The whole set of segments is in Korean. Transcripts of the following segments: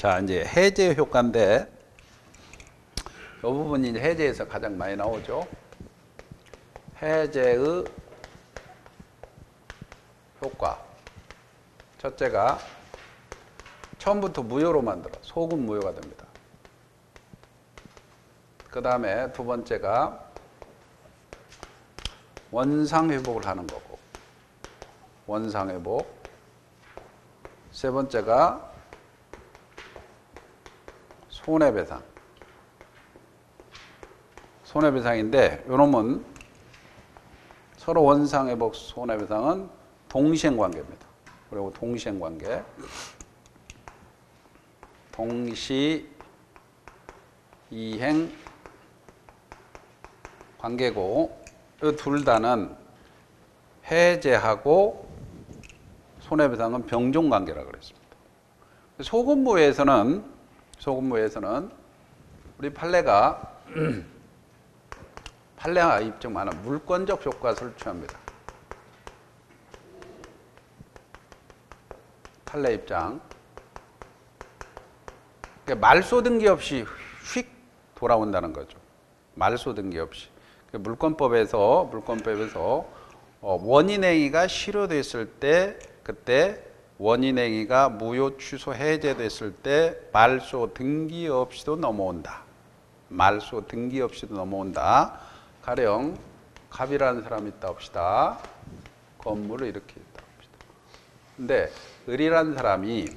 자, 이제 해제 효과인데 이 부분이 이제 해제에서 가장 많이 나오죠. 해제의 효과. 첫째가 처음부터 무효로 만들어. 소금 무효가 됩니다. 그 다음에 두 번째가 원상회복을 하는 거고. 원상회복. 세 번째가 손해배상. 손해배상인데 요놈은 서로 원상회복 손해배상은 동시행관계입니다. 그리고 동시행관계. 동시이행 관계고 이 둘 다는 해제하고 손해배상은 병종관계라고 그랬습니다. 소금무에서는 우리 판례가 판례가 입증하는 물권적 효과를 취합니다. 판례 입장. 그러니까 말소 등기 없이 휙 돌아온다는 거죠. 말소 등기 없이. 물권법에서 원인행위가 실효됐을 때 그때 원인행위가 무효 취소 해제됐을 때 말소 등기 없이도 넘어온다. 말소 등기 없이도 넘어온다. 가령 갑이라는 사람이 있다 합시다. 건물을 이렇게 있다 합시다. 근데 을이라는 사람이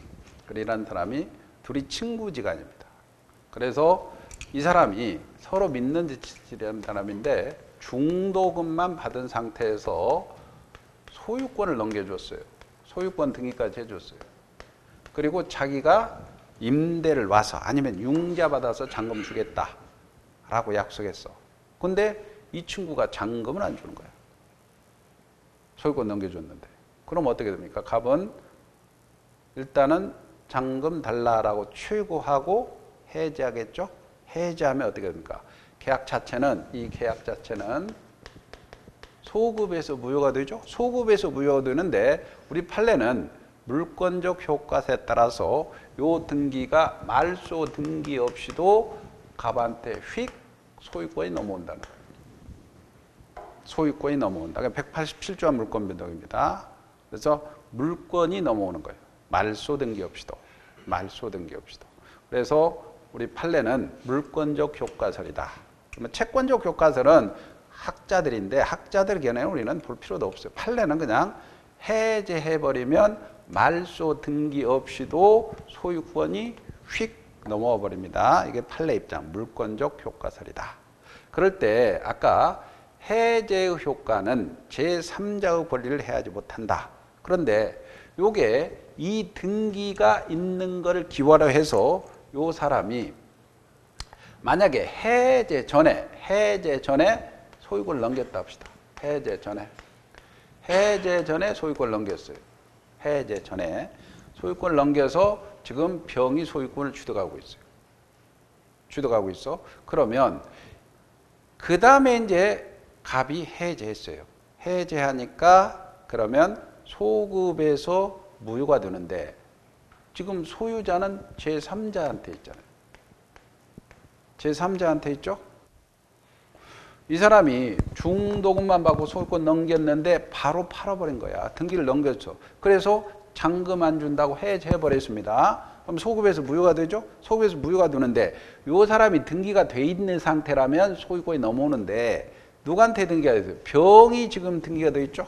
둘이 친구지간입니다. 그래서 이 사람이 서로 믿는 지치라는 사람인데 중도금만 받은 상태에서 소유권을 넘겨줬어요. 소유권 등기까지 해줬어요. 그리고 자기가 임대를 와서 아니면 융자 받아서 잔금 주겠다 라고 약속했어. 근데 이 친구가 잔금을 안 주는 거야. 소유권 넘겨줬는데. 그럼 어떻게 됩니까? 갑은 일단은 잔금 달라라고 최고하고 해제하겠죠? 해제하면 어떻게 됩니까? 이 계약 자체는 소급에서 무효가 되죠? 소급에서 무효가 되는데 우리 판례는 물권적 효과에 따라서 요 등기가 말소 등기 없이도 갑한테 휙 소유권이 넘어온다는 거예요. 소유권이 넘어온다. 187조와 물권 변동입니다. 그래서 물권이 넘어오는 거예요. 말소 등기 없이도. 그래서 우리 판례는 물권적 효과설이다. 그러면 채권적 효과설은 학자들인데 학자들 견해는 우리는 볼 필요도 없어요. 판례는 그냥 해제해버리면 말소 등기 없이도 소유권이 휙 넘어와 버립니다. 이게 판례 입장, 물권적 효과설이다. 그럴 때 아까 해제의 효과는 제3자의 권리를 해하지 못한다. 그런데 요게 이 등기가 있는 것을 기원으로 해서 요 사람이 만약에 해제 전에 소유권을 넘겼다 합시다. 해제 전에 소유권을 넘겼어요. 해제 전에 소유권을 넘겨서 지금 병이 소유권을 취득하고 있어. 그러면 그 다음에 이제 갑이 해제했어요. 해제하니까 그러면 소급에서 무효가 되는데 지금 소유자는 제3자한테 있잖아요. 제3자한테 있죠? 이 사람이 중도금만 받고 소유권 넘겼는데 바로 팔아버린 거야. 등기를 넘겼죠. 그래서 잔금 안 준다고 해제해버렸습니다. 그럼 소급에서 무효가 되죠? 소급에서 무효가 되는데 이 사람이 등기가 돼 있는 상태라면 소유권이 넘어오는데 누구한테 등기가 됐어요? 병이 지금 등기가 돼 있죠?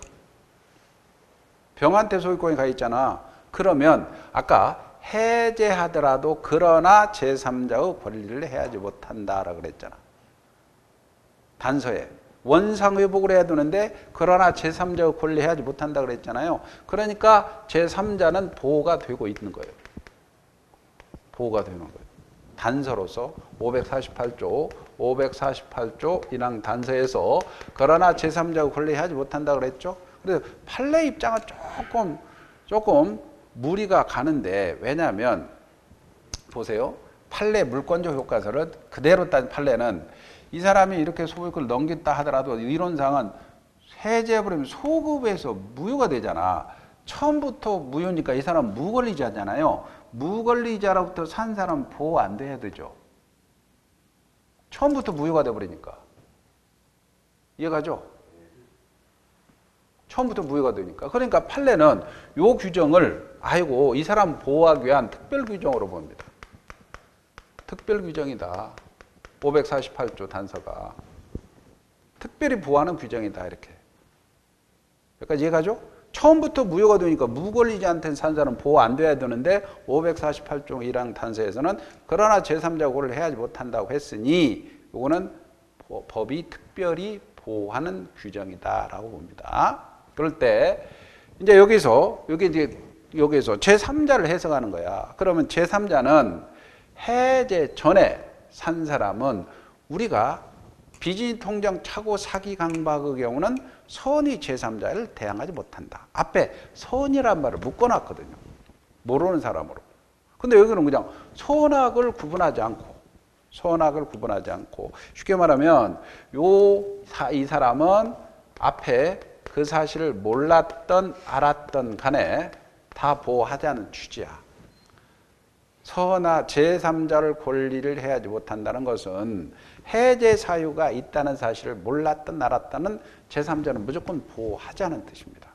병한테 소유권이 가 있잖아. 그러면 아까 해제하더라도 그러나 제3자의 권리를 해하지 못한다라고 그랬잖아. 단서에 원상회복을 해야 되는데 그러나 제3자의 권리를 해하지 못한다고 그랬잖아요. 그러니까 제3자는 보호가 되고 있는 거예요. 보호가 되는 거예요. 단서로서 548조 인항 단서에서 그러나 제3자의 권리를 해하지 못한다고 그랬죠. 그래서 판례 입장은 조금 무리가 가는데 왜냐하면 보세요. 판례 물권적 효과서를 그대로 딴 판례는 이 사람이 이렇게 소유권을 넘겼다 하더라도 이론상은 해제해버리면 소급에서 무효가 되잖아. 처음부터 무효니까 이 사람은 무권리자잖아요. 무권리자로부터 산 사람은 보호 안 돼야 되죠. 처음부터 무효가 돼버리니까. 이해가죠? 처음부터 무효가 되니까. 그러니까 판례는 요 규정을 이 사람 보호하기 위한 특별 규정으로 봅니다. 특별 규정이다. 548조 단서가. 특별히 보호하는 규정이다. 이렇게. 여기까지 이해가죠? 처음부터 무효가 되니까 무권리자한테는 산 사람은 보호 안 돼야 되는데 548조 1항 단서에서는 그러나 제3자 고를 해야지 못한다고 했으니 이거는 법이 특별히 보호하는 규정이다라고 봅니다. 그럴 때 이제 여기서 제3자를 해석하는 거야. 그러면 제3자는 해제 전에 산 사람은 우리가 비즈니스 통장 착오 사기 강박의 경우는 선의 제3자를 대항하지 못한다. 앞에 선이란 말을 묶어놨거든요. 모르는 사람으로. 근데 여기는 그냥 선악을 구분하지 않고 쉽게 말하면 이 사람은 앞에 그 사실을 몰랐던 알았던 간에 다 보호하자는 취지야. 선하 제3자를 권리를 해야지 못한다는 것은 해제 사유가 있다는 사실을 몰랐던 알았다는 제3자는 무조건 보호하자는 뜻입니다.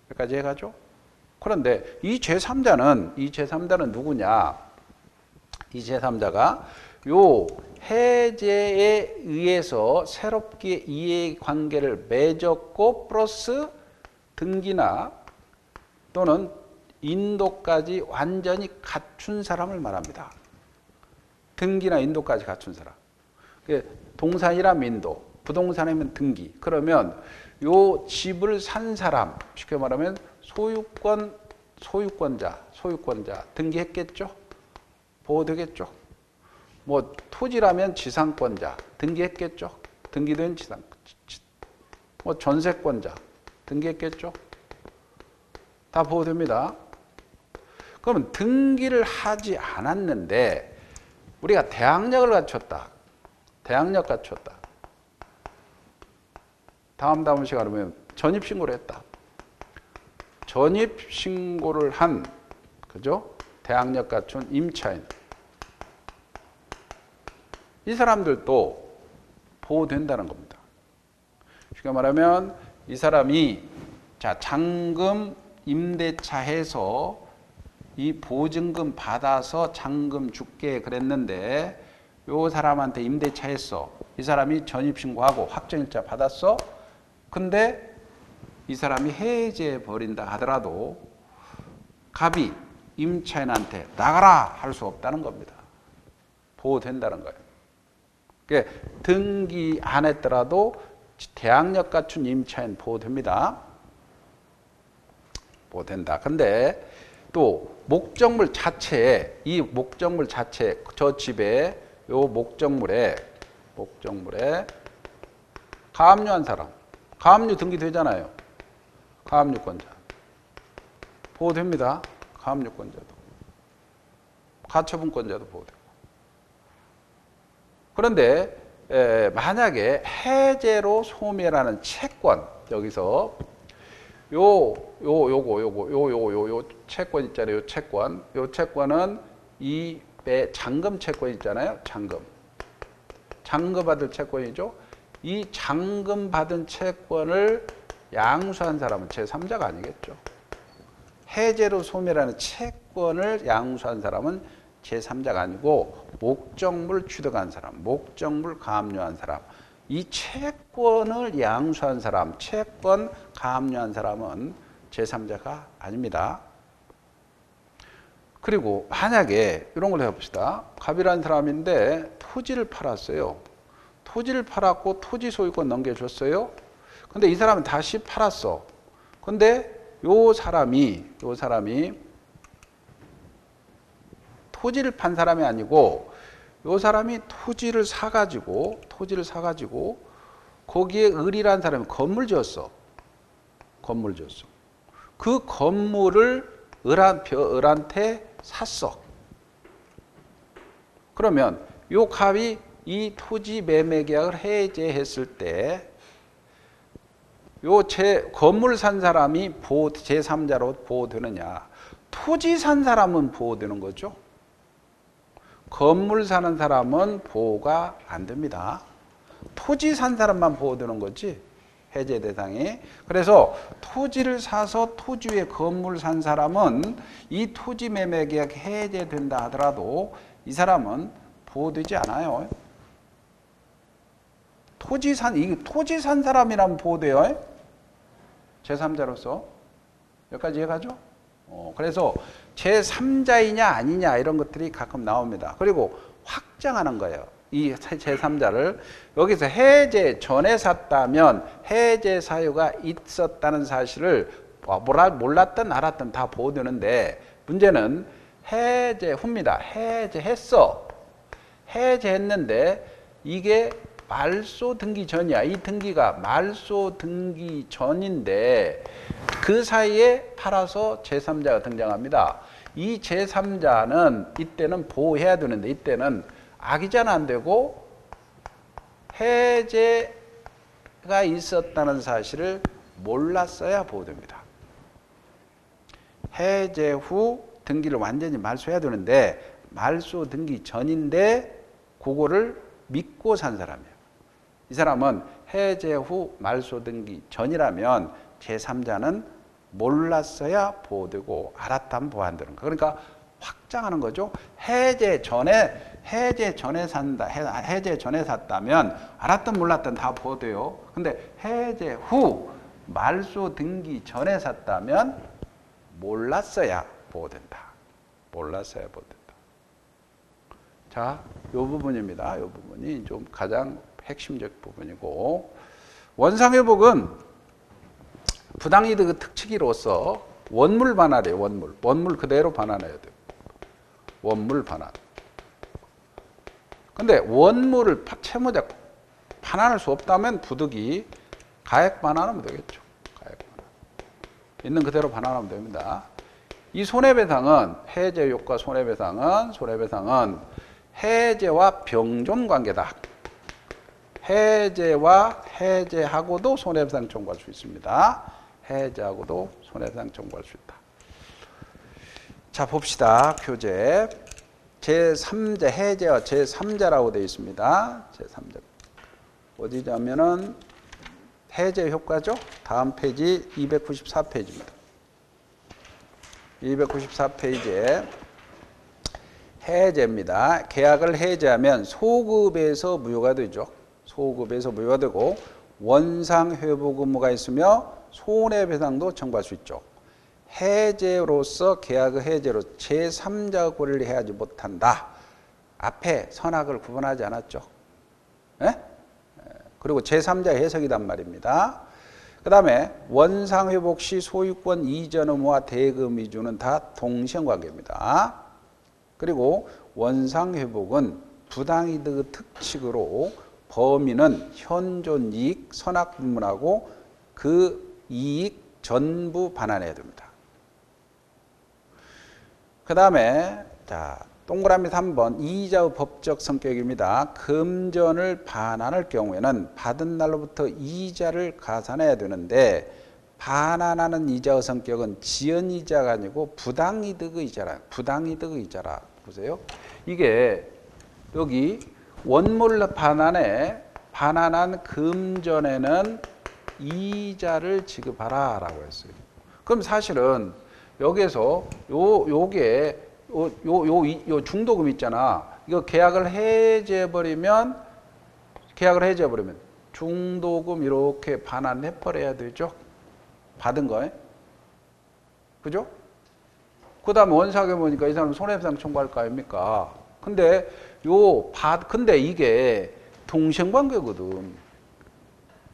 여기까지 해가죠? 그런데 이 제3자는 누구냐? 이 제3자가 요 해제에 의해서 새롭게 이해관계를 맺었고 플러스 등기나 또는 인도까지 완전히 갖춘 사람을 말합니다. 등기나 인도까지 갖춘 사람. 동산이라면 인도, 부동산이면 등기. 그러면 요 집을 산 사람, 쉽게 말하면 소유권자 등기했겠죠? 보호되겠죠? 뭐 토지라면 지상권자 등기했겠죠? 등기된 지상. 뭐 전세권자 등기했겠죠? 다 보호됩니다. 그러면 등기를 하지 않았는데 우리가 대항력을 갖췄다. 다음 시간에 보면 전입신고를 했다. 전입신고를 한, 그죠? 대항력 갖춘 임차인. 이 사람들도 보호된다는 겁니다. 쉽게 말하면 이 사람이 잔금 임대차 해서 이 보증금 받아서 잔금 줄게 그랬는데 요 사람한테 임대차 했어. 이 사람이 전입신고하고 확정일자 받았어. 근데 이 사람이 해지해 버린다 하더라도 갑이 임차인한테 나가라 할 수 없다는 겁니다. 보호된다는 거예요. 그러니까 등기 안 했더라도 대항력 갖춘 임차인 보호됩니다. 보호된다. 근데 또 목적물 자체에 저 집에 요 목적물에 가압류한 사람, 가압류 등기되잖아요. 가압류권자 보호됩니다. 가압류권자도, 가처분권자도 보호되고. 그런데 만약에 해제로 소멸하는 채권, 여기서 요 채권 있잖아요. 요 채권은 이 잔금 채권 있잖아요. 잔금 받을 채권이죠. 이 잔금 받은 채권을 양수한 사람은 제3자가 아니겠죠. 해제로 소멸하는 채권을 양수한 사람은 제3자가 아니고 목적물 취득한 사람, 목적물 가압류한 사람, 이 채권을 양수한 사람, 채권 가압류한 사람은 제3자가 아닙니다. 그리고 만약에 이런 걸 해봅시다. 갑이라는 사람인데 토지를 팔았어요. 토지를 팔았고 토지 소유권 넘겨줬어요. 근데 이 사람은 다시 팔았어. 근데 요 사람이 토지를 판 사람이 아니고 요 사람이 토지를 사가지고 거기에 을이라는 사람이 건물 지었어. 그 건물을 을한테 샀어. 그러면 요 갑이 이 토지 매매 계약을 해제했을 때 요 건물 산 사람이 제3자로 보호되느냐. 토지 산 사람은 보호되는 거죠. 건물 사는 사람은 보호가 안 됩니다. 토지 산 사람만 보호되는 거지, 해제 대상이. 그래서 토지를 사서 토지 위에 건물 산 사람은 이 토지 매매 계약 해제된다 하더라도 이 사람은 보호되지 않아요. 토지 산 사람이라면 보호돼요. 제3자로서. 여기까지 이해가죠? 그래서 제3자이냐 아니냐 이런 것들이 가끔 나옵니다. 그리고 확장하는 거예요. 이 제3자를 여기서 해제 전에 샀다면 해제 사유가 있었다는 사실을 몰랐든 알았든 다 보호되는데, 문제는 해제 후입니다. 해제했어. 해제했는데 이게 말소 등기 전이야. 이 등기가 말소 등기 전인데 그 사이에 팔아서 제3자가 등장합니다. 이 제3자는 이때는 보호해야 되는데, 이때는 악의자는 안 되고 해제가 있었다는 사실을 몰랐어야 보호됩니다. 해제 후 등기를 완전히 말소해야 되는데 말소 등기 전인데 그거를 믿고 산 사람이에요. 이 사람은 해제 후 말소 등기 전이라면 제3자는 몰랐어야 보호되고 알았다면 보호 안 되는 거예요. 그러니까 확장하는 거죠. 해제 전에 샀다면 알았든 몰랐든 다 보호돼요. 근데 해제 후 말소 등기 전에 샀다면 몰랐어야 보호된다. 몰랐어야 보호된다. 자, 이 부분입니다. 이 부분이 좀 가장 핵심적 부분이고, 원상회복은 부당이득 특칙으로서 원물 반환이에요. 원물 그대로 반환해야 돼요. 원물 반환. 근데 원물을 채무자 반환할 수 없다면 부득이 가액 반환하면 되겠죠. 가액 반환. 있는 그대로 반환하면 됩니다. 이 손해배상은 해제 효과 손해배상은 해제와 병존 관계다. 해제와 해제하고도 손해배상 청구할 수 있습니다. 해제하고도 손해배상 청구할 수 있다. 자, 봅시다. 교재. 제3자, 해제와 제3자라고 되어 있습니다. 제3자. 어디냐면은 해제 효과죠. 다음 페이지 294페이지입니다. 294페이지에 해제입니다. 계약을 해제하면 소급에서 무효가 되죠. 소급에서 무효가 되고 원상회복 의무가 있으며 손해배상도 청구할 수 있죠. 해제로서 계약의 해제로 제3자 권리를 해하지 못한다. 앞에 선악을 구분하지 않았죠. 네? 그리고 제3자 해석이란 말입니다. 그 다음에 원상회복 시 소유권 이전 의무와 대금 이주는 다 동시행관계입니다. 그리고 원상회복은 부당이득의 특칙으로 범인은 현존이익 선악분문하고 그 이익 전부 반환해야 됩니다. 그 다음에 자, 동그라미 3번 이자의 법적 성격입니다. 금전을 반환할 경우에는 받은 날로부터 이자를 가산해야 되는데 반환하는 이자의 성격은 지연이자가 아니고 부당이득의 이자라. 보세요. 이게 여기 원물 반환한 금전에는 이자를 지급하라 라고 했어요. 그럼 사실은 여기에서 요게 요 중도금 있잖아. 이거 계약을 해제해버리면 중도금 이렇게 반환해버려야 되죠. 받은 거에. 그죠? 그 다음에 원상회 보니까 이 사람 손해배상 청구할 거 아닙니까? 근데 근데 이게 동시행관계거든.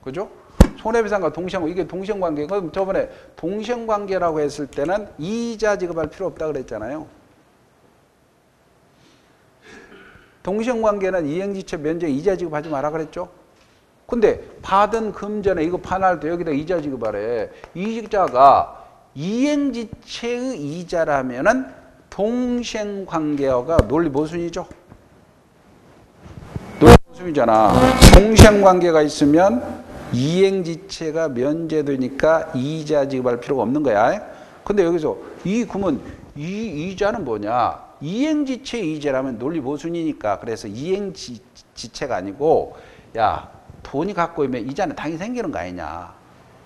그죠? 손해배상과 이게 동시행관계. 그럼 저번에 동시행관계라고 했을 때는 이자 지급할 필요 없다 그랬잖아요. 동시행관계는 이행지체 면제 이자 지급하지 마라 그랬죠. 근데 받은 금전에 이거 반환할 때 여기다 이자 지급하래. 이자가 이행지체의 이자라면은 동시행관계가 논리 모순이죠. 논리 모순이잖아. 동시행관계가 있으면 이행지체가 면제되니까 이자 지급할 필요가 없는 거야. 근데 여기서 그러면 이 이자는 뭐냐? 이행지체 이자라면 논리 모순이니까. 그래서 이행지체가 아니고, 야, 돈이 갖고 있으면 이자는 당연히 생기는 거 아니냐?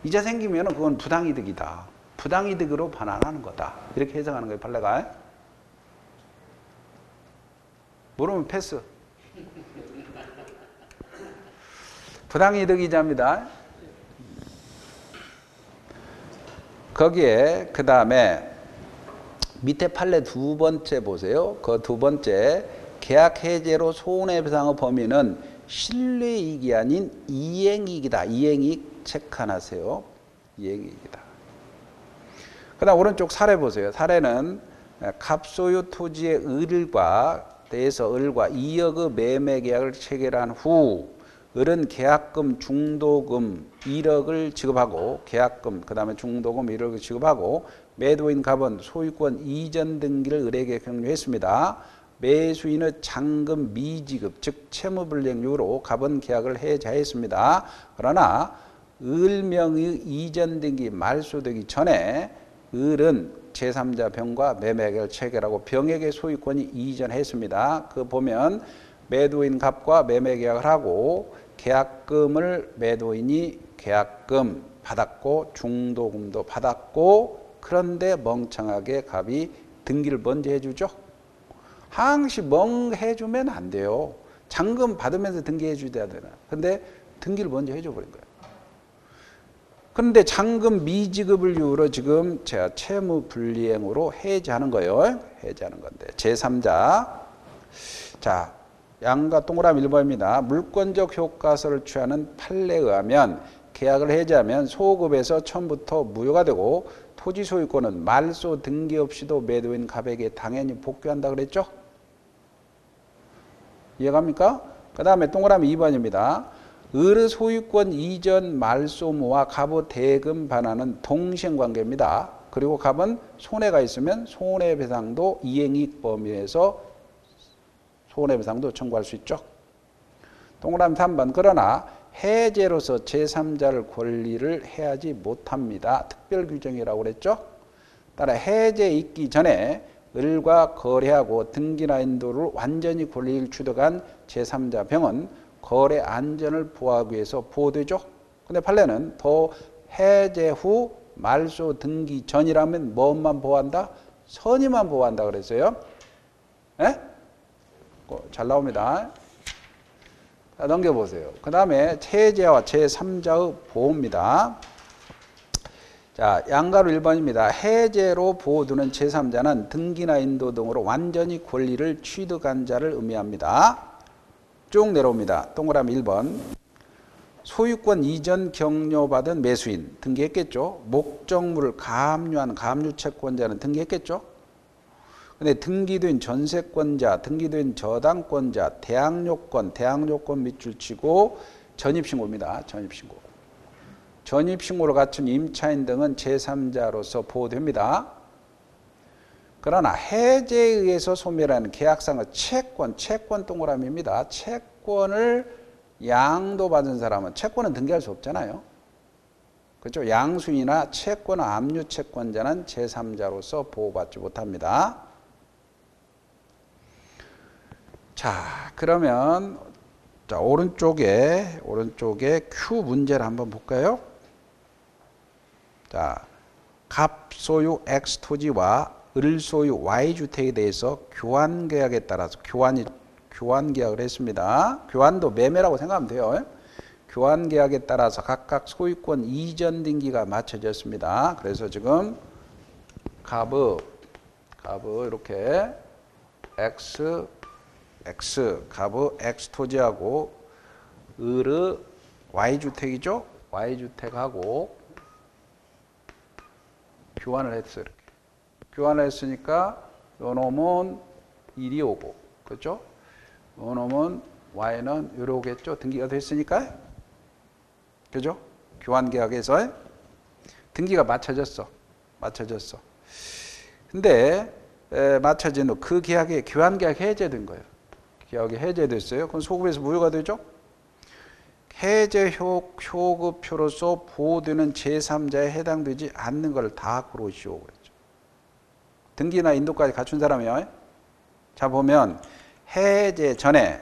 이자 생기면 그건 부당이득이다. 부당이득으로 반환하는 거다. 이렇게 해석하는 거예요, 판례가. 모르면 패스. 부당이득 이자입니다. 거기에 그 다음에 밑에 판례 두 번째 보세요. 그 두 번째, 계약 해제로 손해배상의 범위는 실뢰이익이 아닌 이행이익이다. 이행이익 체크하세요. 이행이익이다. 그 다음 오른쪽 사례 보세요. 사례는 갑소유 토지의 을과 대해서 을과 2억의 매매 계약을 체결한 후 을은 계약금, 중도금 1억을 지급하고 계약금, 그 다음에 중도금 1억을 지급하고 매도인 갑은 소유권 이전 등기를 을에게 격려했습니다. 매수인의 잔금 미지급, 즉 채무불이행률로 갑은 계약을 해제하였습니다. 그러나 을명의 이전 등기 말소되기 전에 을은 제3자 병과 매매 계약을 체결하고 병에게 소유권이 이전했습니다. 그 보면 매도인 갑과 매매 계약을 하고 계약금을 매도인이 계약금 받았고 중도금도 받았고 그런데 멍청하게 갑이 등기를 먼저 해주죠. 항시 멍 해주면 안 돼요. 잔금 받으면서 등기해 줘야 되나. 근데 등기를 먼저 해줘 버린 거예요. 그런데 잔금 미지급을 이유로 지금 제가 채무 불이행으로 해제하는 거예요. 해제하는 건데 제3자. 자, 양과 동그라미 1번입니다. 물권적 효과서를 취하는 판례에 의하면 계약을 해제하면 소급에서 처음부터 무효가 되고 토지 소유권은 말소 등기 없이도 매도인 갑에게 당연히 복귀한다 그랬죠? 이해갑니까? 그 다음에 동그라미 2번입니다. 을의 소유권 이전 말소무와 갑의 대금 반환은 동시행관계입니다. 그리고 갑은 손해가 있으면 손해배상도 이행이익 범위에서 손해배상도 청구할 수 있죠. 동그라미 3번. 그러나 해제로서 제3자를 권리를 해하지 못합니다. 특별규정이라고 그랬죠. 따라 해제 있기 전에 을과 거래하고 등기나 인도를 완전히 권리를 취득한 제3자 병은 거래 안전을 보호하기 위해서 보호되죠. 근데 판례는 더 해제 후 말소 등기 전이라면 뭐만 보호한다? 선의만 보호한다 그랬어요. 예? 잘 나옵니다. 자, 넘겨보세요. 그 다음에 해제와 제3자의 보호입니다. 자, 양가로 1번입니다. 해제로 보호두는 제3자는 등기나 인도 등으로 완전히 권리를 취득한 자를 의미합니다. 쭉 내려옵니다. 동그라미 1번. 소유권 이전 격려받은 매수인 등기했겠죠. 목적물을 가압류한 가압류채권자는 등기했겠죠. 근데 등기된 전세권자, 등기된 저당권자, 대항요건 밑줄 치고 전입신고입니다. 전입신고. 전입신고를 갖춘 임차인 등은 제3자로서 보호됩니다. 그러나 해제에 의해서 소멸하는 계약상의 채권 동그라미입니다. 채권을 양도받은 사람은 채권은 등기할 수 없잖아요. 그렇죠? 양수인이나 채권 압류 채권자는 제3자로서 보호받지 못합니다. 자, 그러면 자, 오른쪽에 Q 문제를 한번 볼까요? 자, 갑 소유 X 토지와 을 소유 Y 주택에 대해서 교환 계약에 따라서 교환 계약을 했습니다. 교환도 매매라고 생각하면 돼요. 교환 계약에 따라서 각각 소유권 이전 등기가 맞춰졌습니다. 그래서 지금 갑의 이렇게 X 갑의 X 토지하고 을의 Y 주택이죠. Y 주택하고 교환을 했어요. 이렇게. 교환을 했으니까 요 놈은 1이 오고, 그렇죠? 요 놈은 Y는 이러겠죠. 등기가 됐으니까. 그죠? 교환 계약에서 등기가 맞춰졌어. 근데 맞춰진 후 그 계약에 교환 계약 해제된 거예요. 계약이 해제됐어요. 그럼 소급에서 무효가 되죠? 해제 효급표로서 보호되는 제3자에 해당되지 않는 걸 다 고르시오 그랬죠. 등기나 인도까지 갖춘 사람이요. 자, 보면 해제 전에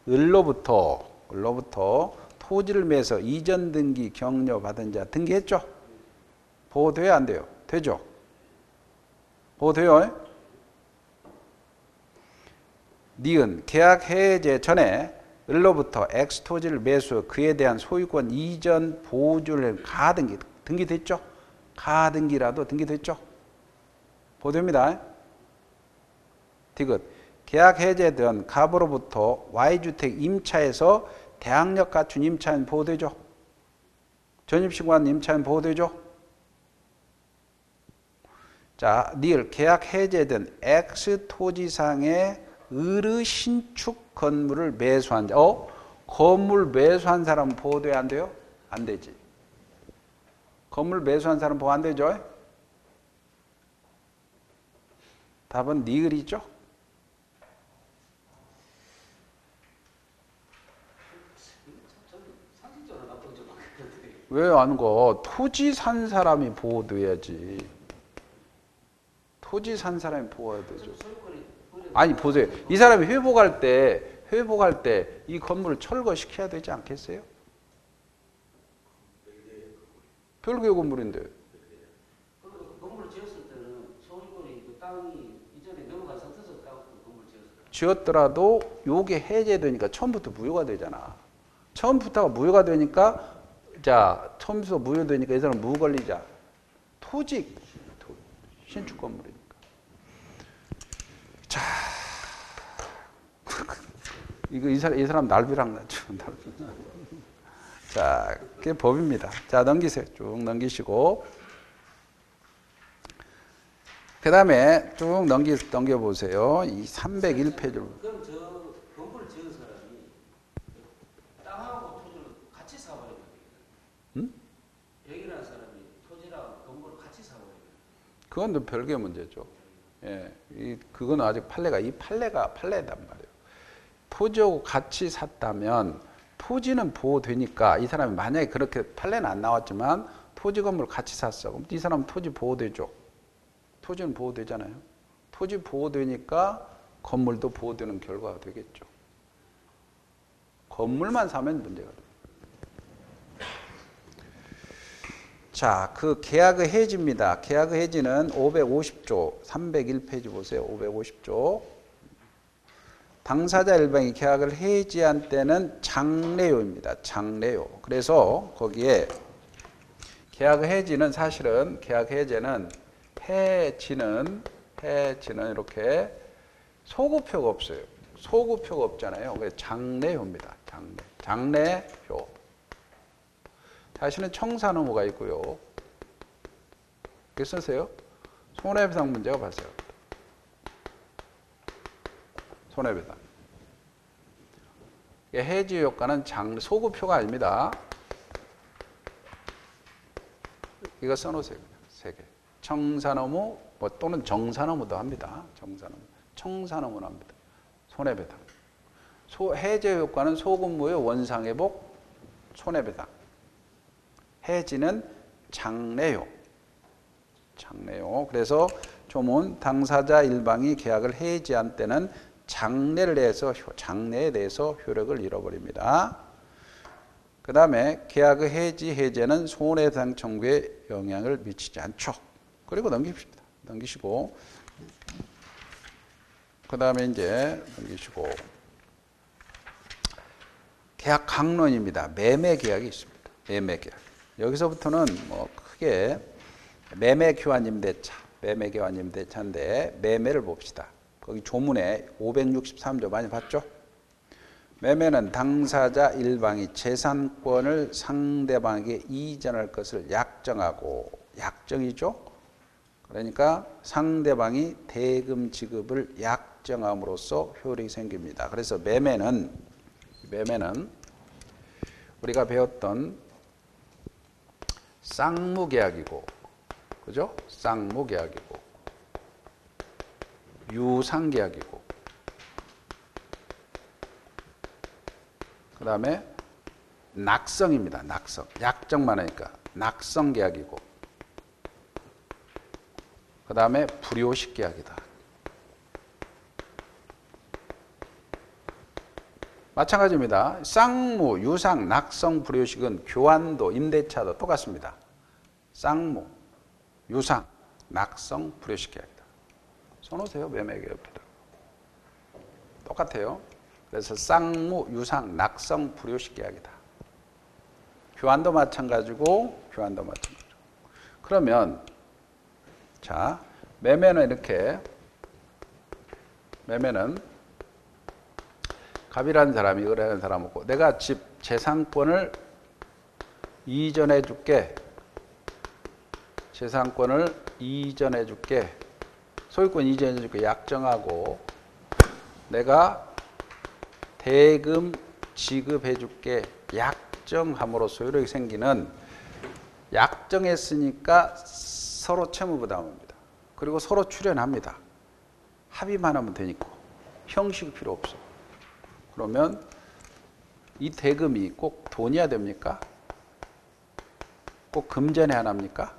을로부터 토지를 매서 이전 등기 격려 받은 자 등기했죠? 보호돼야 안 돼요? 되죠? 보호돼요? 니은 계약 해제 전에 을로부터 X 토지를 매수 그에 대한 소유권 이전 보호주를 가등기 등기됐죠? 가등기라도 등기됐죠? 보호됩니다. 디귿 계약 해제된 갑으로부터 Y주택 임차에서 대항력 갖춘 임차인 보호되죠? 전입신고한 임차인 보호되죠? 자, 니을 계약 해제된 X 토지상의 을의 신축 건물을 매수한 자. 건물 매수한 사람 보호돼야 안 돼요? 안 되지. 건물 매수한 사람 보호 안 되죠? 답은 니을이죠? 왜 안 가? 토지 산 사람이 보호돼야지. 토지 산 사람이 보호해야 되죠. 아니 보세요. 이 사람이 회복할 때 이 건물을 철거시켜야 되지 않겠어요? 별개의 건물인데. 건물을 지었을 때는 소유권이 그 땅이 이전에 넘어간 상태에서 건물을 지었어요. 지었더라도 요게 해제되니까 처음부터 무효가 되잖아. 처음부터가 무효가 되니까 자, 처음부터 무효되니까 이 사람 뭐 걸리자? 토지 신축 건물이니까. 자, 이거 이 사람 날비랑 나죠. 자, 그게 법입니다. 자, 넘기세요. 쭉 넘기시고. 그 다음에 쭉 넘겨보세요. 이 301페이지로. 그럼 저 건물을 지은 사람이 땅하고 토지를 같이 사버리면 되겠네. 여기라는 사람이 토지랑 건물을 같이 사버리면. 그건 또 별개의 문제죠. 예, 그건 아직 판례단 말이에요. 토지하고 같이 샀다면 토지는 보호되니까 이 사람이 만약에 그렇게 판례는 안 나왔지만 토지 건물 같이 샀어. 그럼 이 사람은 토지 보호되죠. 토지는 보호되잖아요. 토지 보호되니까 건물도 보호되는 결과가 되겠죠. 건물만 사면 문제가 돼요. 자, 그 계약의 해지입니다. 계약의 해지는 550조, 301페이지 보세요. 550조. 당사자 일방이 계약을 해지한 때는 장래요입니다. 장래요. 그래서 거기에 계약의 해지는 사실은 계약 해제는 해지는 이렇게 소급표가 없어요. 소급표가 없잖아요. 그래서 장래효입니다. 장래효. 다시는 청산의무가 있고요. 이렇게 쓰세요. 손해배상 문제가 발생합니다. 손해배상. 해지 효과는 소급표가 아닙니다. 이거 써놓으세요. 세 개. 청산의무 또는 정산의무도 합니다. 청산의무는 합니다. 손해배상. 해제 효과는 소급무효, 원상회복, 손해배상. 해지는 장래요. 그래서 조문 당사자 일방이 계약을 해지한 때는 장래에 대해서 효력을 잃어버립니다. 그 다음에 계약의 해제는 손해배상 청구에 영향을 미치지 않죠. 그리고 넘기시고 그 다음에 이제 넘기시고 계약 강론입니다. 매매 계약이 있습니다. 매매 계약. 여기서부터는 뭐 크게 매매 교환 임대차인데 매매를 봅시다. 거기 조문에 563조 많이 봤죠? 매매는 당사자 일방이 재산권을 상대방에게 이전할 것을 약정하고, 약정이죠? 그러니까 상대방이 대금 지급을 약정함으로써 효력이 생깁니다. 그래서 매매는 우리가 배웠던 쌍무계약이고, 그죠? 쌍무계약이고, 유상계약이고, 그 다음에 낙성입니다. 낙성. 약정만 하니까 낙성계약이고, 그 다음에 불효식 계약이다. 마찬가지입니다. 쌍무, 유상, 낙성, 불효식은 교환도, 임대차도 똑같습니다. 쌍무, 유상, 낙성, 불효식 계약이다. 써놓으세요. 매매계약입니다. 똑같아요. 그래서 쌍무, 유상, 낙성, 불효식 계약이다. 교환도 마찬가지고 교환도 마찬가지고. 그러면 자, 매매는 이렇게, 매매는 갑이라는 사람이 을이라는 사람 없고, 내가 집 재산권을 이전해 줄게. 재산권을 이전해 줄게. 소유권 이전해 줄게. 약정하고 내가 대금 지급해 줄게. 약정함으로써 이렇게 생기는, 약정했으니까 서로 채무 부담합니다. 그리고 서로 출연합니다. 합의만 하면 되니까. 형식 필요 없어. 그러면 이 대금이 꼭 돈이어야 됩니까? 꼭 금전에 하나입니까?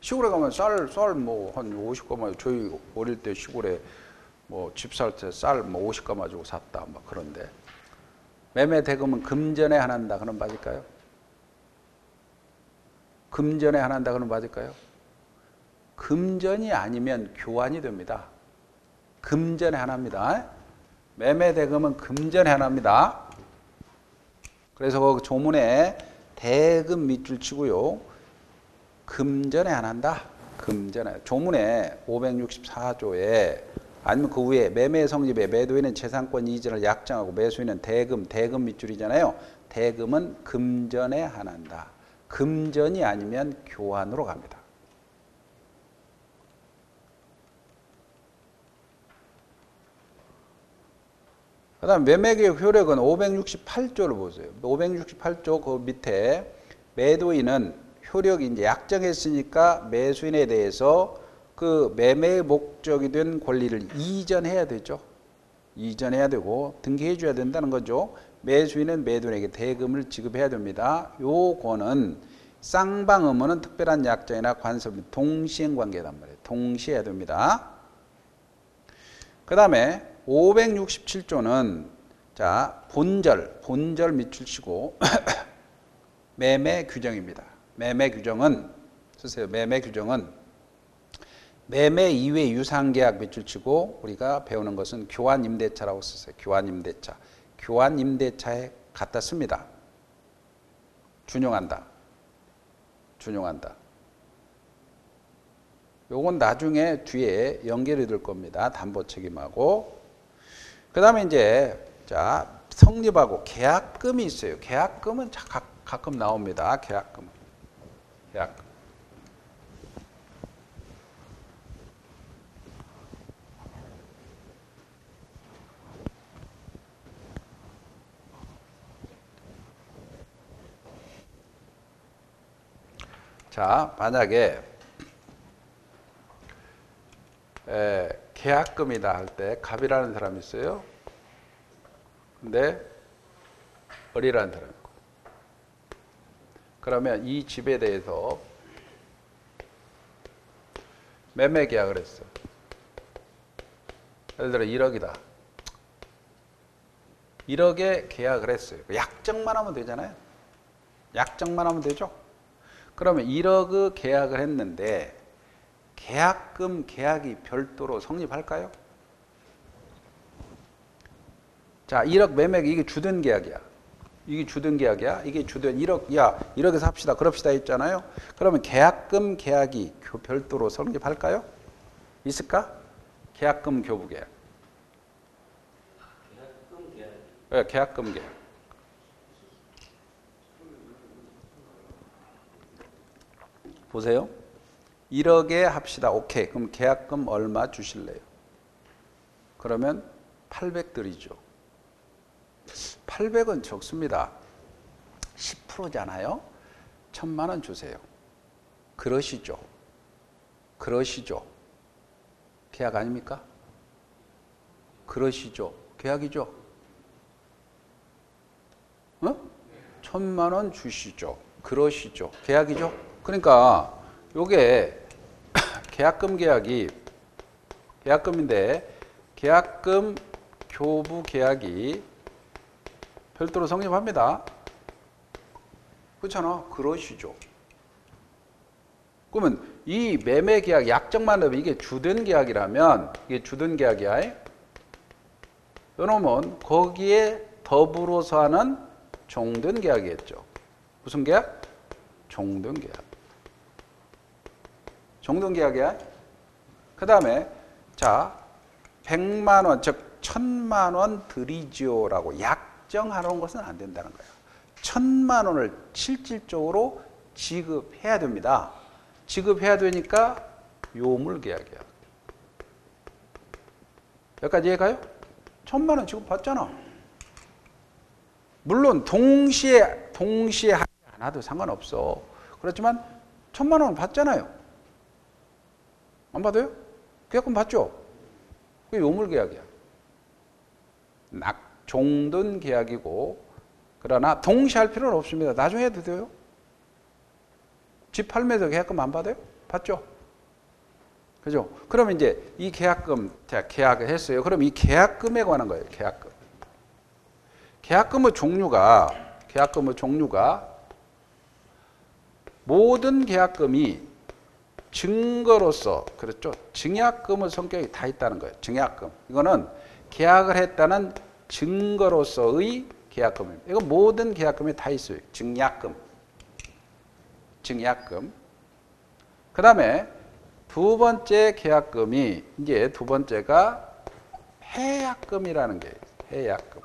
시골에 가면 쌀 뭐 한 50가마, 저희 어릴 때 시골에 뭐 집 살 때 쌀 뭐 50가마 주고 샀다 막 그런데, 매매 대금은 금전에 하나한다 그러면 맞을까요? 금전에 하나한다 그러면 맞을까요? 금전이 아니면 교환이 됩니다. 금전에 하나입니다. 매매 대금은 금전에 하나입니다. 그래서 그 조문에 대금 밑줄 치고요. 금전에 하나한다. 금전에. 조문에 564조에 아니면 그 위에 매매 성립에 매도인은 재산권 이전을 약정하고 매수인은 대금 밑줄이잖아요. 대금은 금전에 하나한다. 금전이 아니면 교환으로 갑니다. 그 다음 매매계약 효력은 568조를 보세요. 568조 그 밑에 매도인은 효력이 이제 약정했으니까 매수인에 대해서 그 매매의 목적이 된 권리를 이전해야 되죠. 이전해야 되고 등기해 줘야 된다는 거죠. 매수인은 매도인에게 대금을 지급해야 됩니다. 요거는 쌍방 의무는 특별한 약정이나 관습 동시행 관계단 말이에요. 동시에 해야 됩니다. 그 다음에 567조는 자 본절 밑줄 치고 매매 규정입니다. 매매 규정은 쓰세요. 매매 규정은 매매 이외 유상계약 밑줄 치고 우리가 배우는 것은 교환임대차라고 쓰세요. 교환임대차. 교환임대차에 갖다 씁니다. 준용한다. 요건 나중에 뒤에 연결이 될 겁니다. 담보 책임하고. 그 다음에 이제 자 성립하고 계약금이 있어요. 계약금은 가끔 나옵니다. 계약금. 자, 만약에 계약금이다 할 때 갑이라는 사람이 있어요. 근데 을이라는 사람이 있고. 그러면 이 집에 대해서 매매 계약을 했어. 예를 들어 1억이다. 1억에 계약을 했어요. 약정만 하면 되잖아요. 약정만 하면 되죠. 그러면 1억 계약을 했는데 계약금 계약이 별도로 성립할까요? 자, 1억 매매가 이게 주된 계약이야. 이게 주된 계약이야. 이게 주된 1억, 야, 1억에서 합시다. 그럽시다 했잖아요. 그러면 계약금 계약이 별도로 성립할까요? 있을까? 계약금 교부 계약. 계약금 계약. 네, 계약금 계약. 보세요. 1억에 합시다. 오케이. 그럼 계약금 얼마 주실래요? 그러면 800 드리죠. 800은 적습니다. 10%잖아요. 1000만 원 주세요. 그러시죠. 계약 아닙니까? 그러시죠. 계약이죠. 1000만 원 주시죠. 그러시죠. 계약이죠. 그러니까 요게 계약금 계약이 계약금인데 계약금 교부 계약이 별도로 성립합니다. 그렇잖아. 그러시죠. 그러면 이 매매 계약 약정만으로 이게 주된 계약이라면 이게 주된 계약이야. 요놈은 거기에 더불어서 하는 종된 계약이겠죠. 무슨 계약? 종된 계약. 종된 계약이야. 그 다음에 자 100만 원, 즉 1000만 원 드리지요라고 약정하는 것은 안 된다는 거예요. 1000만 원을 실질적으로 지급해야 됩니다. 지급해야 되니까 요물 계약이야. 여기까지 이해가요? 1000만 원 지급받잖아. 물론 동시에 하지 않아도 상관없어. 그렇지만 1000만 원 받잖아요. 안 받아요? 계약금 받죠? 그게 요물 계약이야. 종된 계약이고, 그러나 동시에 할 필요는 없습니다. 나중에 해도 돼요. 집 팔면서 계약금 안 받아요? 받죠? 그죠? 그러면 이제 이 계약금, 제가 계약을 했어요. 그럼 이 계약금에 관한 거예요. 계약금. 계약금의 종류가 모든 계약금이 증거로서, 그렇죠? 증약금의 성격이 다 있다는 거예요. 증약금. 이거는 계약을 했다는 증거로서의 계약금입니다. 이거 모든 계약금에 다 있어요. 증약금. 그 다음에 두 번째 계약금이, 이제 두 번째가 해약금이라는 게 해약금.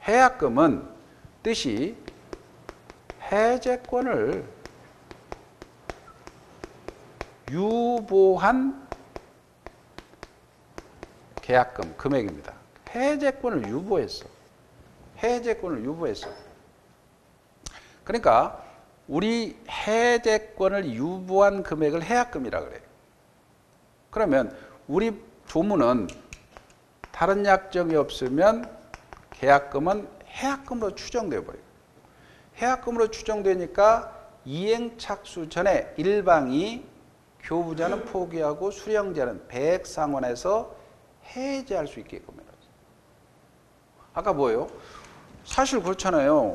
해약금은 뜻이 해제권을 유보한 계약금 금액입니다. 해제권을 유보했어. 그러니까 우리 해제권을 유보한 금액을 해약금이라 그래요. 그러면 우리 조문은 다른 약정이 없으면 계약금은 해약금으로 추정되어 버려요. 해약금으로 추정되니까 이행착수 전에 일방이 교부자는 포기하고 수령자는 배액상환해서 해제할 수 있게끔 해놨어요. 아까 뭐예요? 사실 그렇잖아요.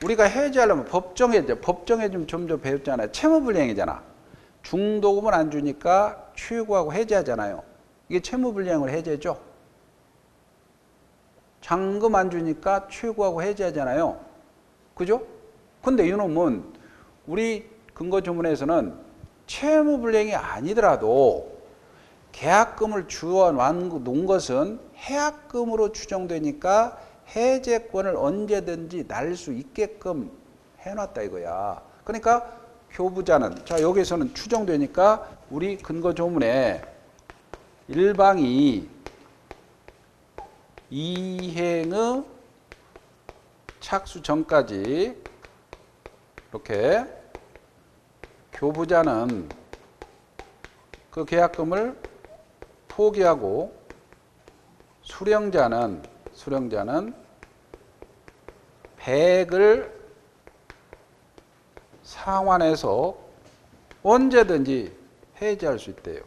우리가 해제하려면 법정해제 좀 더 배웠잖아요. 채무불이행이잖아. 중도금을 안 주니까 취구하고 해제하잖아요. 이게 채무불이행을 해제죠. 잔금 안 주니까 취구하고 해제하잖아요. 그죠? 근데 이놈은 우리 근거조문에서는 채무불이행이 아니더라도 계약금을 주어 놓은 것은 해약금으로 추정되니까 해제권을 언제든지 날 수 있게끔 해놨다 이거야. 그러니까 교부자는, 자 여기서는 추정되니까 우리 근거조문에 일방이 이행의 착수 전까지 이렇게 교부자는 그 계약금을 포기하고 수령자는 배액을 상환해서 언제든지 해지할 수 있대요.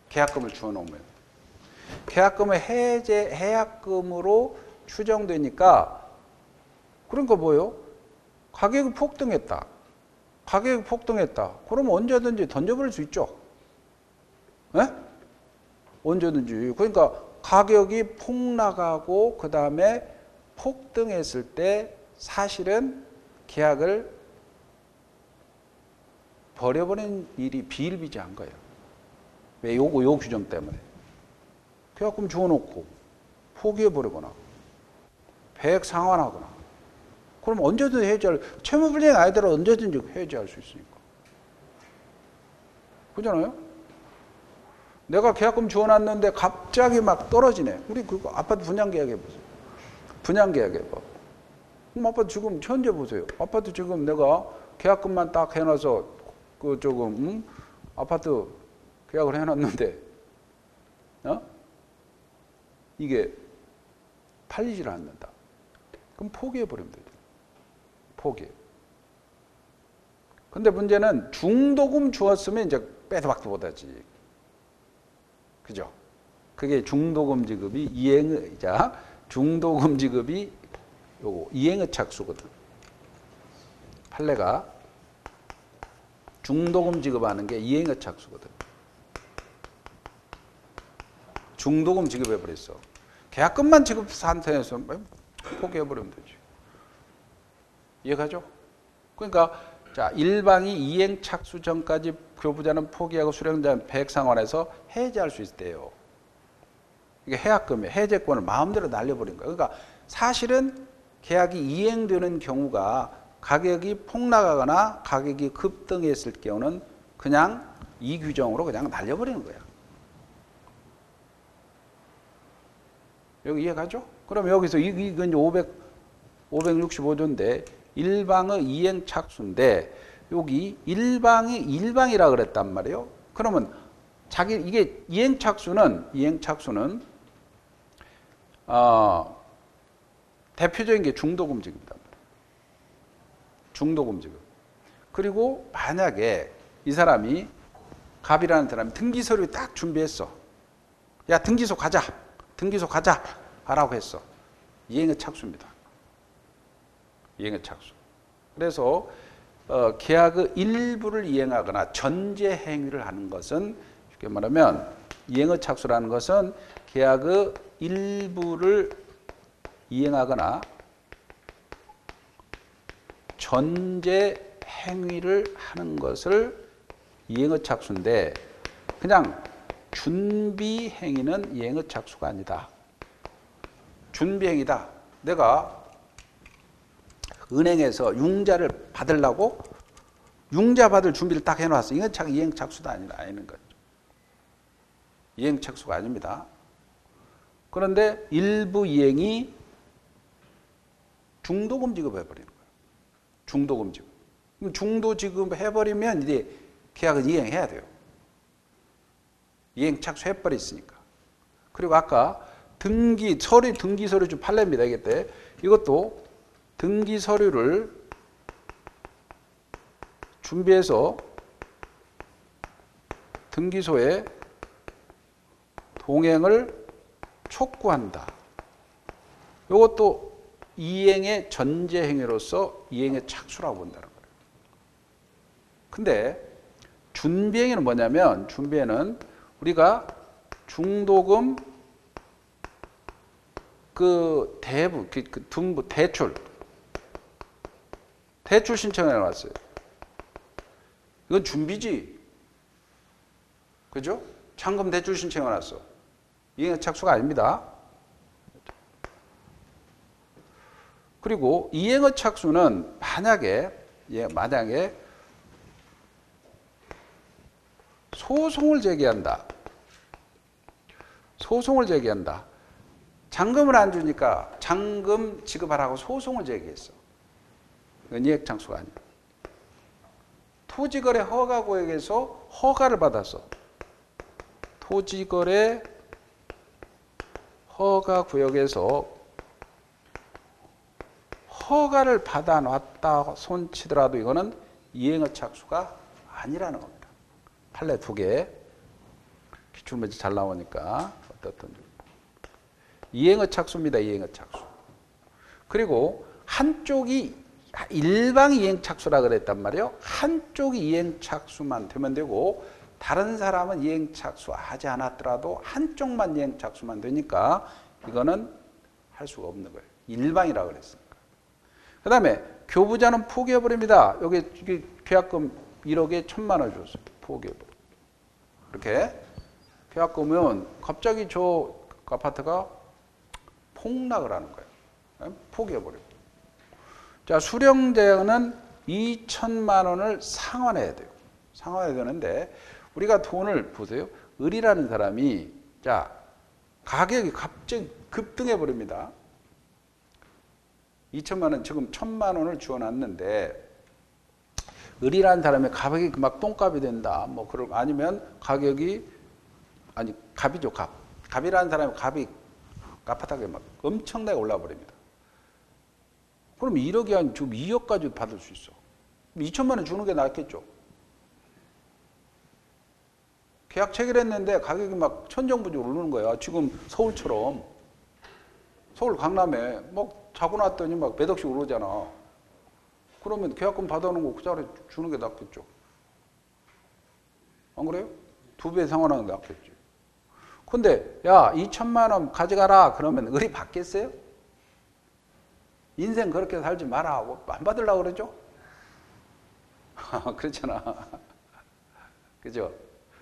계약금을 주어놓으면. 계약금을 해약금으로 추정되니까, 그러니까 뭐예요? 가격이 폭등했다. 그러면 언제든지 던져버릴 수 있죠. 네? 언제든지. 그러니까 가격이 폭락하고 그 다음에 폭등했을 때 사실은 계약을 버려버리는 일이 비일비재한 거예요. 왜? 요 규정 때문에. 계약금 주어놓고 포기해버리거나 배액 상환하거나 그럼 언제든지 해지할, 채무불이행 아니더라도 언제든지 해지할 수 있으니까. 그잖아요? 내가 계약금 주어놨는데 갑자기 막 떨어지네. 우리 그 아파트 분양계약 해보세요. 분양계약 해봐. 그럼 아파트 지금 현재 보세요. 아파트 지금 내가 계약금만 딱 해놔서 그 조금 아파트 계약을 해놨는데 이게 팔리질 않는다. 그럼 포기해버리면 되죠. 포기. 근데 문제는 중도금 주었으면 이제 빼도 박도 못하지. 그죠? 그게 중도금 지급이 이행의자, 중도금 지급이 요거 이행의 착수거든. 판례가 중도금 지급하는 게 이행의 착수거든. 중도금 지급해버렸어. 계약금만 지급 상태에서 포기해버리면 되지. 이해가죠? 그러니까 자, 일방이 이행 착수 전까지 교부자는 포기하고 수령자는 배액상환해서 해제할 수 있대요. 이게 해약금이에요. 해제권을 마음대로 날려버린 거예요. 그러니까 사실은 계약이 이행되는 경우가 가격이 폭락하거나 가격이 급등했을 경우는 그냥 이 규정으로 그냥 날려버리는 거야. 여기 이해가죠? 그럼 여기서 이건 이제 565조인데 일방의 이행 착수인데 여기 일방이라 그랬단 말이에요. 그러면 이게 이행 착수는 대표적인 게 중도금 지급이다. 중도금 지급. 그리고 만약에 이 사람이 갑이라는 사람이 등기 서류 딱 준비했어. 야, 등기소 가자 라고 했어. 이행의 착수입니다. 이행의 착수. 그래서 계약의 일부를 이행하거나 전제 행위를 하는 것은 쉽게 말하면 이행의 착수라는 것은 계약의 일부를 이행하거나 전제 행위를 하는 것을 이행의 착수인데 그냥 준비 행위는 이행의 착수가 아니다. 준비 행위다. 내가 은행에서 융자를 받으려고 융자 받을 준비를 딱 해놨어. 이건 이행 착수도 아니는 거죠. 이행 착수가 아닙니다. 그런데 일부 이행이 중도금 지급해버리는 거예요. 중도금 지급. 그럼 중도 지급해버리면 이제 계약을 이행해야 돼요. 이행 착수해버렸으니까. 그리고 아까 등기 서류 좀 판례입니다. 이게 이것도 등기 서류를 준비해서 등기소에 동행을 촉구한다. 이것도 이행의 전제 행위로서 이행의 착수라고 본다는 거예요. 근데 준비행위는 뭐냐면 준비에는 우리가 중도금 등부 대출 신청해 놨어요. 이건 준비지. 그죠? 잔금 대출 신청해 놨어. 이행의 착수가 아닙니다. 그리고 이행의 착수는 만약에 소송을 제기한다. 잔금을 안 주니까 잔금 지급하라고 소송을 제기했어. 이건 이행 착수가 아니야. 토지거래 허가구역에서 허가를 받았어. 토지거래 허가구역에서 허가를 받아놨다 손치더라도 이거는 이행의 착수가 아니라는 겁니다. 판례 2개. 기출문제 잘 나오니까 어떻든 이행의 착수입니다. 이행의 착수. 그리고 한쪽이 일방 이행 착수라 그랬단 말이에요. 한쪽이 이행 착수만 되면 되고 다른 사람은 이행 착수하지 않았더라도 한쪽만 이행 착수만 되니까 이거는 할 수가 없는 거예요. 일방이라고 그랬으니까. 그 다음에 교부자는 포기해버립니다. 이게 계약금 1억에 1,000만 원 줬어요. 포기해버려. 이렇게 계약금은 갑자기 저 아파트가 폭락을 하는 거예요. 포기해버리고. 자, 수령자는 2,000만 원을 상환해야 돼요. 상환해야 되는데 우리가 돈을 보세요. 을이라는 사람이 자 가격이 갑자기 급등해 버립니다. 2,000만 원 지금 1,000만 원을 주어놨는데 을이라는 사람이 가격이 막 똥값이 된다. 뭐 그런 아니면 가격이 아니 갑이죠 갑. 갑이라는 사람이 갑이 아파트가 막 엄청나게 올라 버립니다. 그럼 1억이 아니고 지금 2억까지 받을 수 있어. 2천만 원 주는 게 낫겠죠. 계약 체결했는데 가격이 막 천정부지로 오르는 거야. 지금 서울처럼. 서울 강남에 막 자고 났더니 막 몇 억씩 오르잖아. 그러면 계약금 받아놓은 거 그 자리에 주는 게 낫겠죠. 안 그래요? 2배 상환하는 게 낫겠지. 근데 야 2천만 원 가져가라 그러면 의리 받겠어요? 인생 그렇게 살지 마라 하고 안 받으려고 그러죠? 그렇잖아. 그죠?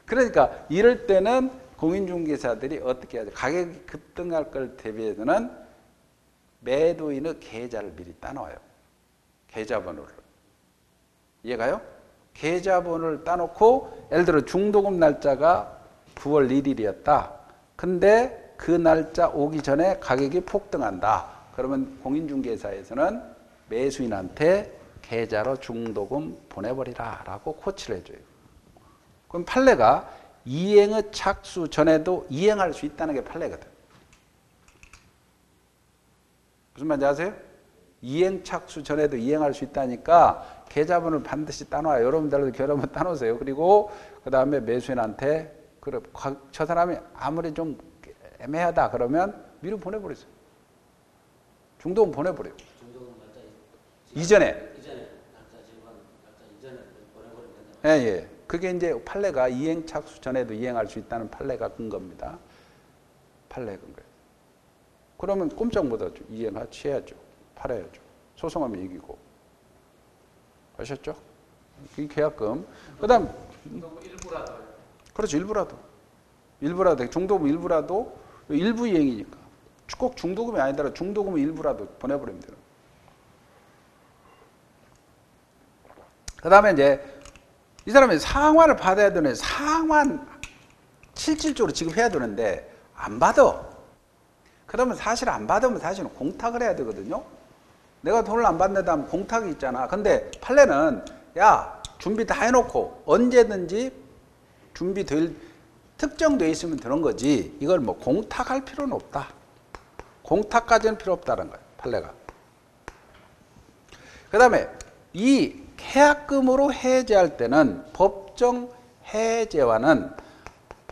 그러니까 이럴 때는 공인중개사들이 어떻게 하죠? 가격이 급등할 걸 대비해서는 매도인의 계좌를 미리 따놓아요. 계좌번호를. 이해가요? 계좌번호를 따놓고 예를 들어 중도금 날짜가 9월 1일이었다. 근데 그 날짜 오기 전에 가격이 폭등한다. 그러면 공인중개사에서는 매수인한테 계좌로 중도금 보내버리라 라고 코치를 해줘요. 그럼 판례가 이행의 착수 전에도 이행할 수 있다는 게 판례거든. 무슨 말인지 아세요? 이행 착수 전에도 이행할 수 있다니까 계좌번호를 반드시 따놔요. 여러분들도 계좌번호 따놓으세요. 그리고 그 다음에 매수인한테 그래, 저 사람이 아무리 좀 애매하다 그러면 미리 보내버리세요. 중도금 보내버려요. 중도금 날짜 이전에. 날짜 지금 날짜 이전에 보내버리면 된다. 예, 예. 그게 이제 판례가 이행 착수 전에도 이행할 수 있다는 판례가 근거입니다. 판례 근거. 그러면 꼼짝 못하죠. 이행해야죠. 팔아야죠. 소송하면 이기고. 아셨죠? 이 계약금. 그다음 중도금 일부라도. 그렇죠. 일부라도. 중도금 일부라도 일부 이행이니까. 꼭 중도금이 아니더라도 중도금 일부라도 보내버리면 돼요. 그다음에 이제 이 사람이 상환을 받아야 되는 상환 실질적으로 지급해야 되는데 안 받아. 그러면 사실 안 받으면 사실은 공탁을 해야 되거든요. 내가 돈을 안 받는다 하면 공탁이 있잖아. 근데 판례는 야 준비 다 해놓고 언제든지 특정돼 있으면 되는 거지. 이걸 뭐 공탁할 필요는 없다. 공탁까지는 필요 없다는 거예요. 판례가. 그 다음에 이 계약금으로 해제할 때는 법정 해제와는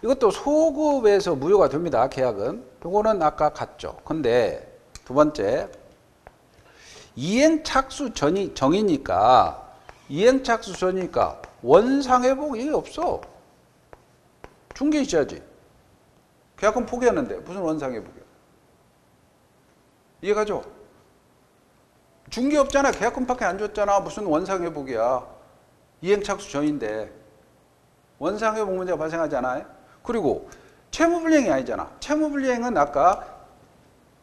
이것도 소급에서 무효가 됩니다. 계약은. 이거는 아까 같죠. 근데 두 번째 이행 착수 정이니까 원상회복이 없어. 중개 있어야지. 계약금 포기했는데 무슨 원상회복이야. 이해가죠? 중개 없잖아. 계약금밖에 안 줬잖아. 무슨 원상회복이야. 이행착수 전인데 원상회복 문제가 발생하지 않아요? 그리고 채무불이행이 아니잖아. 채무불이행은 아까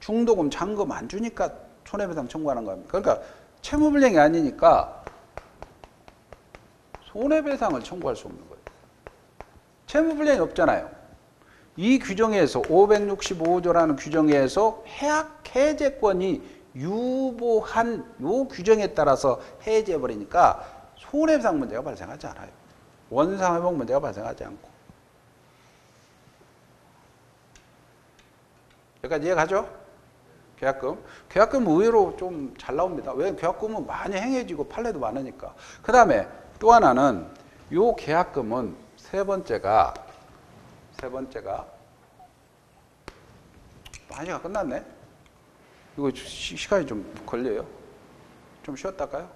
중도금, 잔금 안 주니까 손해배상 청구하는 겁니다. 그러니까 채무불이행이 아니니까 손해배상을 청구할 수 없는 거예요. 채무불이행이 없잖아요. 이 규정에서 565조라는 규정에서 해약해제권이 유보한 요 규정에 따라서 해제해버리니까 손해배상 문제가 발생하지 않아요. 원상회복 문제가 발생하지 않고. 여기까지 이해가죠? 계약금 의외로 좀 잘 나옵니다. 왜? 계약금은 많이 행해지고 판례도 많으니까. 그 다음에 또 하나는 요 계약금은 세 번째가 많이가 끝났네. 이거 시간이 좀 걸려요. 좀 쉬었다 갈까요?